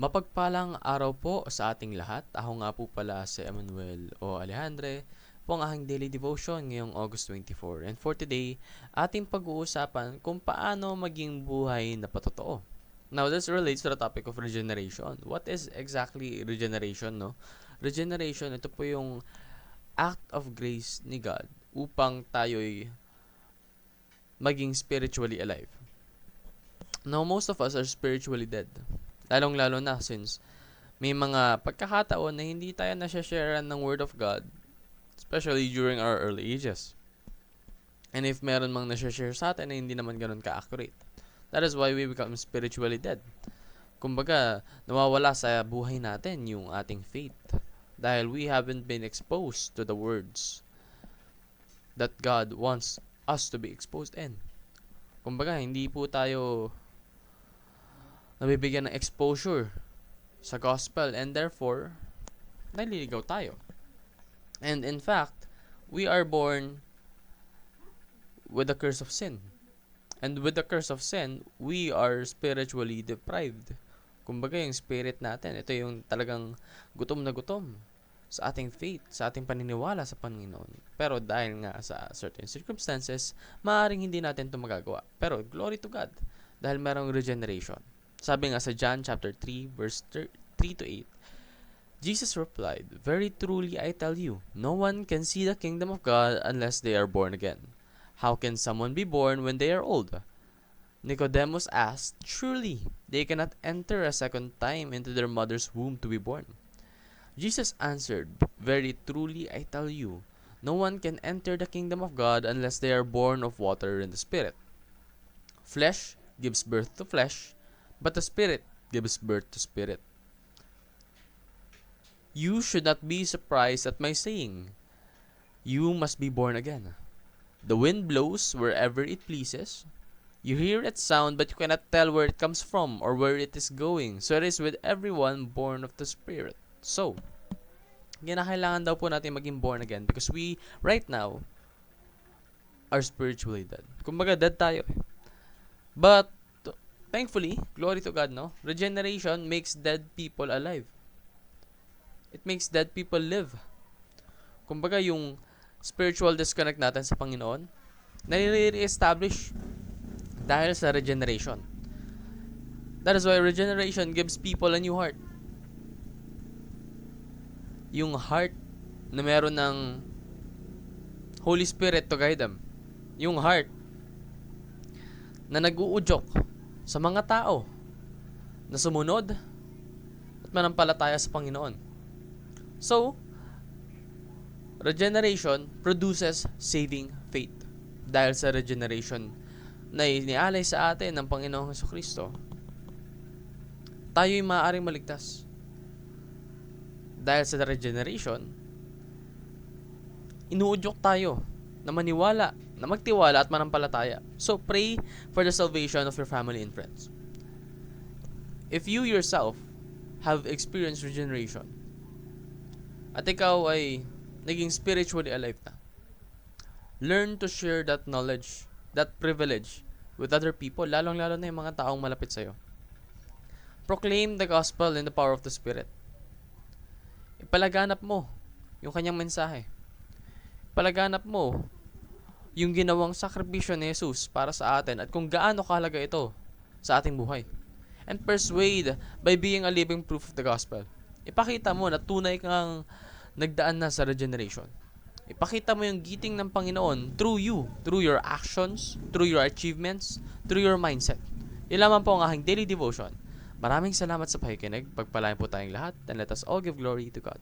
Mapagpalang araw po sa ating lahat. Ako nga po pala si Emmanuel o Alejandre po ang aking daily devotion ngayong August 24. And for today, ating pag-uusapan kung paano maging buhay na patotoo. Now, this relates to the topic of regeneration. What is exactly regeneration, no? Regeneration, ito po yung act of grace ni God upang tayo'y maging spiritually alive. Now, most of us are spiritually dead. Lalong-lalo na since may mga pagkakataon na hindi tayo nasashare ng Word of God, especially during our early ages. And if meron mang nasashare sa atin na hindi naman ganun ka-accurate, that is why we become spiritually dead. Kumbaga, nawawala sa buhay natin yung ating faith dahil we haven't been exposed to the words that God wants us to be exposed in. Kumbaga, hindi po tayo nabibigyan ng exposure sa gospel and therefore, naliligaw tayo. And in fact, we are born with the curse of sin. And with the curse of sin, we are spiritually deprived. Kumbaga yung spirit natin, ito yung talagang gutom na gutom sa ating faith, sa ating paniniwala sa Panginoon. Pero dahil nga sa certain circumstances, maaaring hindi natin ito magagawa. Pero glory to God, dahil merong regeneration. Sabi nga sa John chapter 3 verse 3 to 8, Jesus replied, "Very truly I tell you, no one can see the kingdom of God unless they are born again. How can someone be born when they are old?" Nicodemus asked, "Surely they cannot enter a second time into their mother's womb to be born." Jesus answered, "Very truly I tell you, no one can enter the kingdom of God unless they are born of water and the Spirit. Flesh gives birth to flesh, but the Spirit gives birth to spirit. You should not be surprised at my saying, 'You must be born again.' The wind blows wherever it pleases. You hear its sound, but you cannot tell where it comes from or where it is going. So it is with everyone born of the Spirit." So, kinakailangan daw po natin maging born again because we, right now, are spiritually dead. Kumbaga, dead tayo. But, thankfully, glory to God, no? Regeneration makes dead people alive. It makes dead people live. Kumbaga, yung spiritual disconnect natin sa Panginoon, nare-establish dahil sa regeneration. That is why regeneration gives people a new heart. Yung heart na meron ng Holy Spirit to guide them. Yung heart na nag-uudyok sa mga tao na sumunod at manampalataya sa Panginoon. So, regeneration produces saving faith. Dahil sa regeneration na inialay sa atin ng Panginoong Jesucristo, tayo'y maaaring maligtas. Dahil sa regeneration, inuudyok tayo na maniwala, na magtiwala at manampalataya. So, pray for the salvation of your family and friends. If you yourself have experienced regeneration, at ikaw ay naging spiritually alive na, learn to share that knowledge, that privilege with other people, lalong-lalo na yung mga taong malapit sa'yo. Proclaim the gospel in the power of the Spirit. Ipalaganap mo yung kanyang mensahe. Ipalaganap mo yung ginawang sakripisyo ni Jesus para sa atin at kung gaano kahalaga ito sa ating buhay. And persuade by being a living proof of the gospel. Ipakita mo na tunay kang nagdaan na sa regeneration. Ipakita mo yung giting ng Panginoon through you, through your actions, through your achievements, through your mindset. Yan lamang po ang aking daily devotion. Maraming salamat sa pakikinig. Pagpalain po tayong lahat and let us all give glory to God.